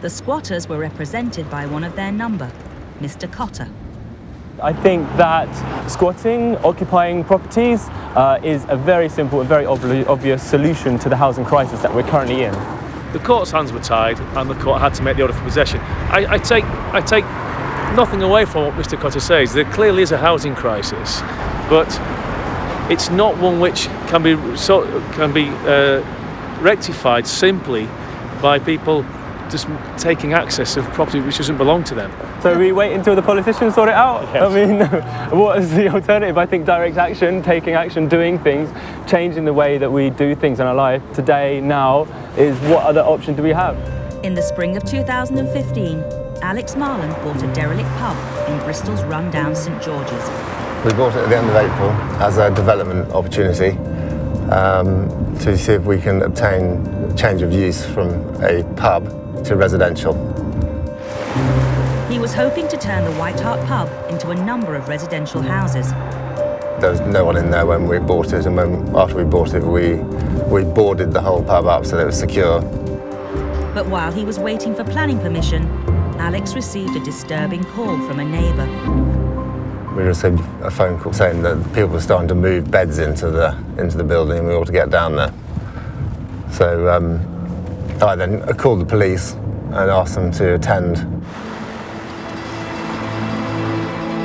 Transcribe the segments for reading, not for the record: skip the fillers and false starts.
The squatters were represented by one of their number, Mr. Cotter. I think that squatting, occupying properties, is a very simple and very obvious solution to the housing crisis that we're currently in. The court's hands were tied and the court had to make the order for possession. I take nothing away from what Mr. Cotter says. There clearly is a housing crisis, but it's not one which can be rectified simply by people just taking access of property which doesn't belong to them. So we wait until the politicians sort it out? Yes. I mean, what is the alternative? I think direct action, taking action, doing things, changing the way that we do things in our life today, now, is what other option do we have? In the spring of 2015, Alex Marland bought a derelict pub in Bristol's rundown St George's. We bought it at the end of April as a development opportunity to see if we can obtain change of use from a pub to residential. He was hoping to turn the White Hart pub into a number of residential houses. There was no one in there when we bought it, and after we bought it, we boarded the whole pub up so that it was secure. But while he was waiting for planning permission, Alex received a disturbing call from a neighbour. We received a phone call saying that people were starting to move beds into the building and we ought to get down there. So I then called the police and asked them to attend.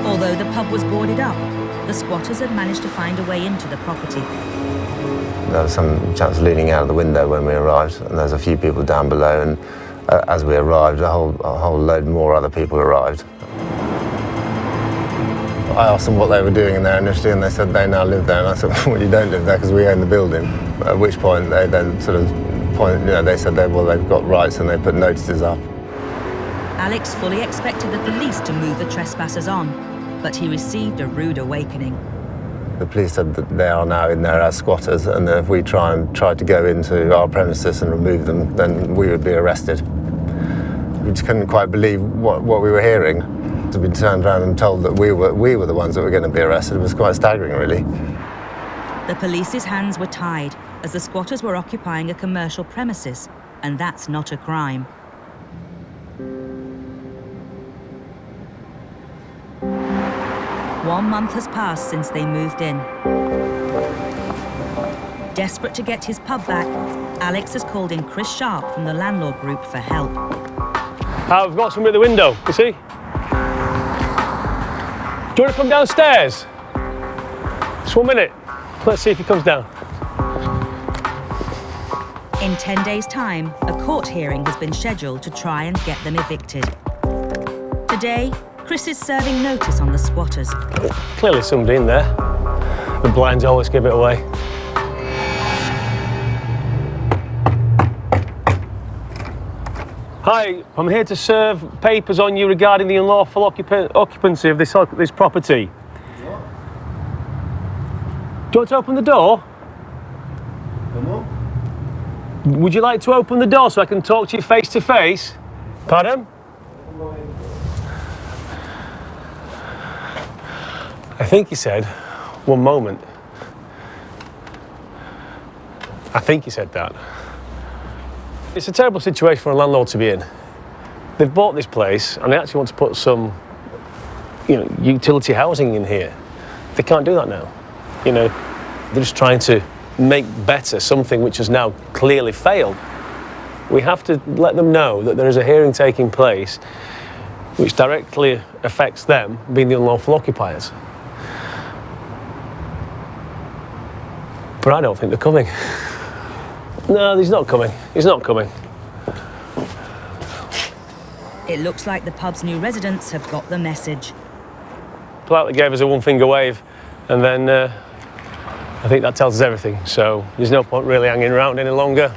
Although the pub was boarded up, the squatters had managed to find a way into the property. There was some chaps leaning out of the window when we arrived, and there was a few people down below, and as we arrived, a whole load more other people arrived. I asked them what they were doing in there initially, and they said they now live there, and I said, well, you don't live there because we own the building. At which point they then sort of they said they've got rights, and they put notices up. Alex fully expected the police to move the trespassers on, but he received a rude awakening. The police said that they are now in there as squatters, and that if we tried to go into our premises and remove them, then we would be arrested. We just couldn't quite believe what we were hearing. To be turned around and told that we were the ones that were going to be arrested was quite staggering, really. The police's hands were tied as the squatters were occupying a commercial premises, and that's not a crime. One month has passed since they moved in. Desperate to get his pub back, Alex has called in Chris Sharp from the landlord group for help. I've got somebody at the window, you see? Do you want to come downstairs? Just 1 minute. Let's see if he comes down. In 10 days' time, a court hearing has been scheduled to try and get them evicted. Today, Chris is serving notice on the squatters. Clearly somebody in there. The blinds always give it away. Hi, I'm here to serve papers on you regarding the unlawful occupancy of this property. What? Do you want to open the door? Come on. Would you like to open the door so I can talk to you face to face? Pardon? I think he said, 1 moment. I think he said that. It's a terrible situation for a landlord to be in. They've bought this place and they actually want to put some, utility housing in here. They can't do that now. They're just trying to make better something which has now clearly failed. We have to let them know that there is a hearing taking place which directly affects them being the unlawful occupiers. But I don't think they're coming. No, he's not coming. He's not coming. It looks like the pub's new residents have got the message. Politely gave us a one-finger wave, and then I think that tells us everything. So there's no point really hanging around any longer.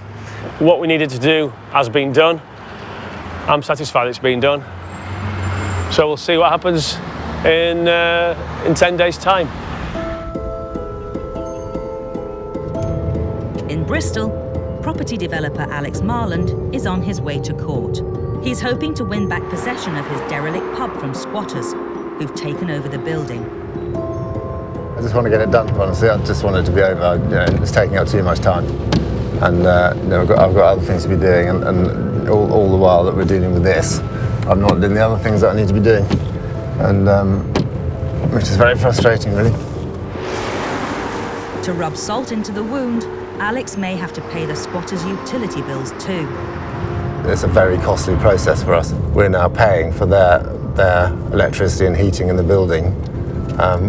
What we needed to do has been done. I'm satisfied it's been done. So we'll see what happens in 10 days' time. In Bristol, property developer Alex Marland is on his way to court. He's hoping to win back possession of his derelict pub from squatters who've taken over the building. I just want to get it done, honestly. I just want it to be over. It's taking up too much time. And I've got other things to be doing. And all the while that we're dealing with this, I'm not doing the other things that I need to be doing, and which is very frustrating, really. To rub salt into the wound, Alex may have to pay the squatters' utility bills too. It's a very costly process for us. We're now paying for their electricity and heating in the building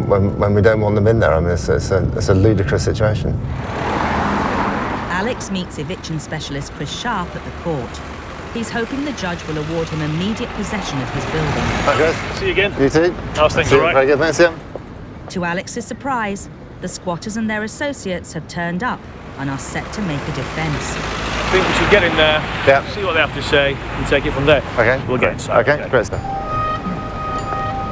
when we don't want them in there. I mean, it's a ludicrous situation. Alex meets eviction specialist Chris Sharp at the court. He's hoping the judge will award him immediate possession of his building. Hi, guys. See you again. You too. How's things, all right? Very good, thanks, yeah. To Alex's surprise, the squatters and their associates have turned up and are set to make a defence. I think we should get in there, see what they have to say, and take it from there. Okay. We'll get inside. Okay, great stuff.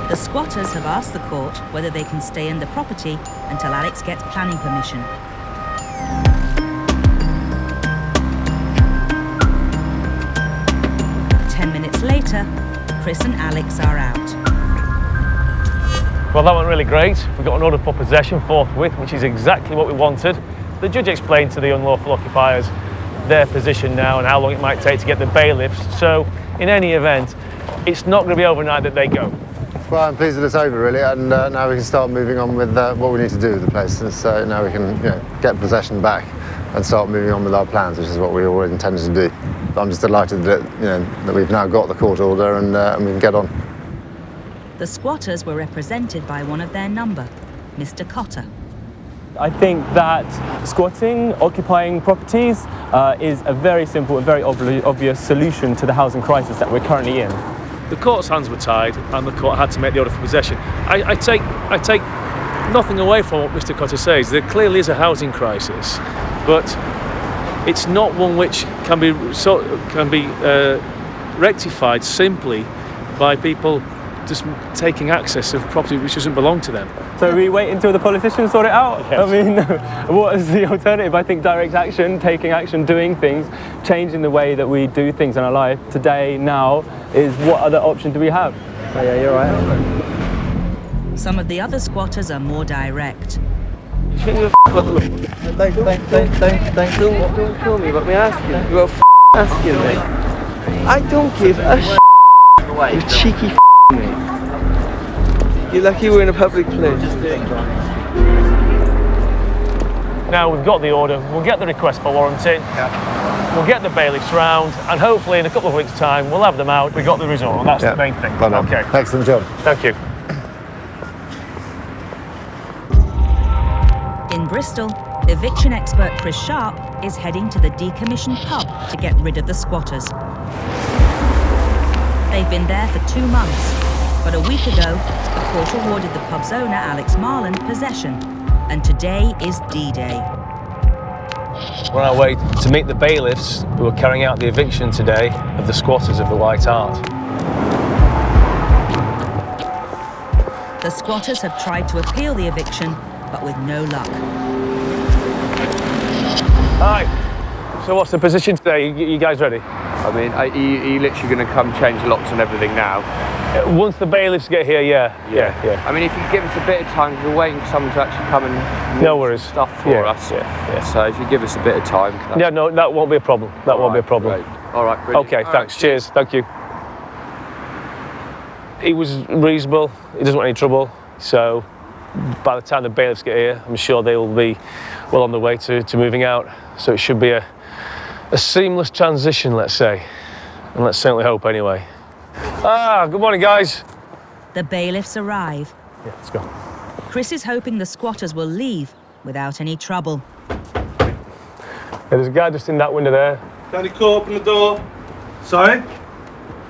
The squatters have asked the court whether they can stay in the property until Alex gets planning permission. Later, Chris and Alex are out. Well, that went really great. We got an order for possession forthwith, which is exactly what we wanted. The judge explained to the unlawful occupiers their position now and how long it might take to get the bailiffs. So, in any event, it's not going to be overnight that they go. Well, I'm pleased that it's over, really, and now we can start moving on with what we need to do with the place. And so now we can get possession back and start moving on with our plans, which is what we always intended to do. I'm just delighted that that we've now got the court order and we can get on. The squatters were represented by one of their number, Mr. Cotter. I think that squatting, occupying properties, is a very simple and very obvious solution to the housing crisis that we're currently in. The court's hands were tied, and the court had to make the order for possession. I take nothing away from what Mr. Cotter says. There clearly is a housing crisis, but it's not one which can be rectified simply by people just taking access of property which doesn't belong to them. So we wait until the politicians sort it out? Yes. I mean, what is the alternative? I think direct action, taking action, doing things, changing the way that we do things in our life today, now, is what other option do we have? Oh yeah, you're right. Some of the other squatters are more direct. Don't kill me, but me asking. You're asking me. I don't give a shit. You cheeky me. You're lucky we're in a public place. Now we've got the order, we'll get the request for warranting, we'll get the bailiffs round, and hopefully in a couple of weeks' time we'll have them out. We got the result, and that's the main thing. Well done. Okay. Excellent job. Thank you. In Bristol, eviction expert Chris Sharp is heading to the decommissioned pub to get rid of the squatters. They've been there for 2 months, but a week ago, the court awarded the pub's owner, Alex Marland, possession, and today is D-Day. We're on our way to meet the bailiffs who are carrying out the eviction today of the squatters of the White Hart. The squatters have tried to appeal the eviction, but with no luck. Hi. So what's the position today? You guys ready? I mean, are you literally going to come change locks and everything now? Once the bailiffs get here, yeah. I mean, if you give us a bit of time, we're waiting for someone to actually come and move stuff for us. So if you give us a bit of time. Yeah, no, that won't be a problem. That won't be a problem. Great. All right, brilliant. Okay, thanks. Cheers. Thank you. He was reasonable. He doesn't want any trouble. So by the time the bailiffs get here, I'm sure they will be well on the way to moving out. So it should be a seamless transition, let's say. And let's certainly hope anyway. Good morning, guys. The bailiffs arrive. Yeah, let's go. Chris is hoping the squatters will leave without any trouble. There's a guy just in that window there. County Court, open the door. Sorry?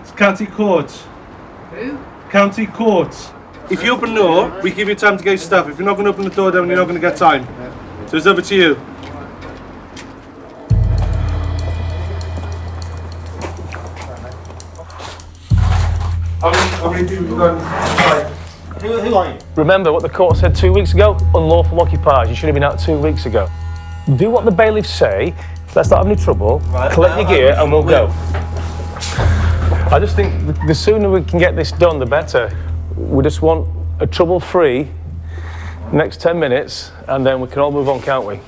It's County Court. Who? County Court. If you open the door, we give you time to get your stuff. If you're not going to open the door, then you're not going to get time. So it's over to you. How many people have got? Who are you? Remember what the court said 2 weeks ago? Unlawful occupiers. You should have been out 2 weeks ago. Do what the bailiffs say. Let's not have any trouble. Right, collect your gear and we'll go. I just think the sooner we can get this done, the better. We just want a trouble-free next 10 minutes and then we can all move on, can't we?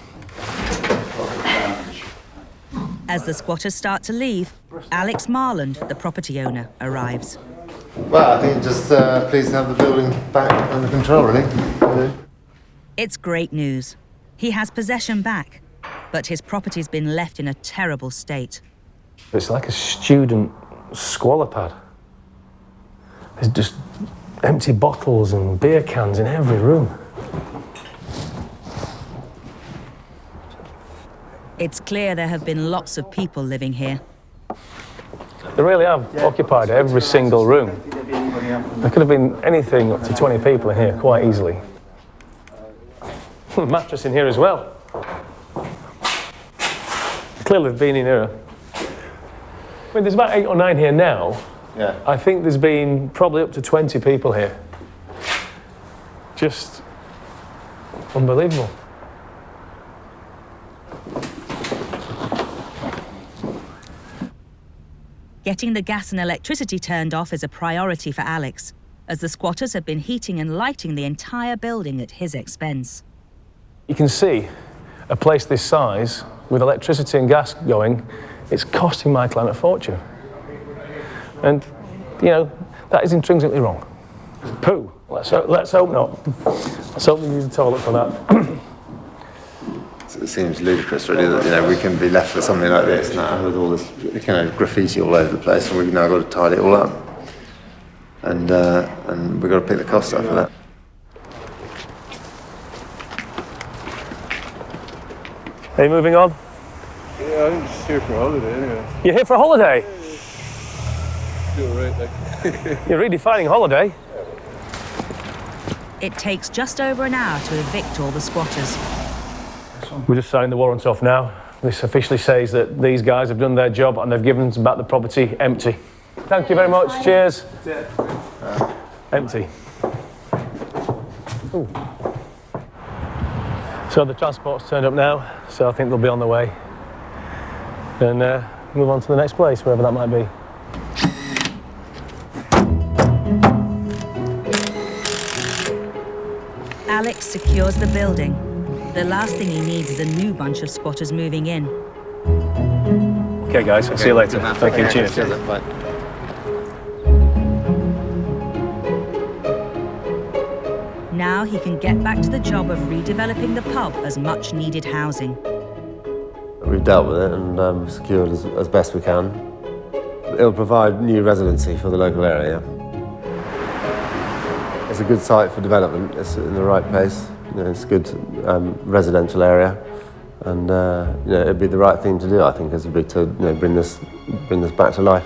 As the squatters start to leave, Alex Marland, the property owner, arrives. Well, I think just pleased to have the building back under control, really. It's great news. He has possession back, but his property's been left in a terrible state. It's like a student squalor pad. There's just empty bottles and beer cans in every room. It's clear there have been lots of people living here. They really have occupied every single room. There could have been anything up to 20 people in here quite easily. Mattress in here as well. Clearly they've been in here. I mean, there's about 8 or 9 here now. Yeah. I think there's been probably up to 20 people here. Just unbelievable. Getting the gas and electricity turned off is a priority for Alex, as the squatters have been heating and lighting the entire building at his expense. You can see a place this size, with electricity and gas going, it's costing my client a fortune. And, you know, that is intrinsically wrong. Pooh, let's hope not. Let's hope they use the toilet for that. It seems ludicrous, really, that we can be left with something like this now, with all this graffiti all over the place, and we've now got to tidy it all up, and we've got to pick the cost up for that. Are you moving on? Yeah, I'm just here for a holiday anyway. You're here for a holiday? You're right, like. You're redefining holiday. It takes just over an hour to evict all the squatters. We're just signing the warrant off now. This officially says that these guys have done their job and they've given us back the property empty. Thank you very much. Bye. Cheers. Empty. Ooh. So the transport's turned up now, so I think they'll be on the way. And move on to the next place, wherever that might be. Alex secures the building. The last thing he needs is a new bunch of squatters moving in. Okay, guys, I'll see you later. Thank you. Cheers. Bye. Now he can get back to the job of redeveloping the pub as much needed housing. We've dealt with it and secured as best we can. It'll provide new residency for the local area. It's a good site for development. It's in the right place. It's a good residential area, and it'd be the right thing to do. I think, as would be to bring this back to life.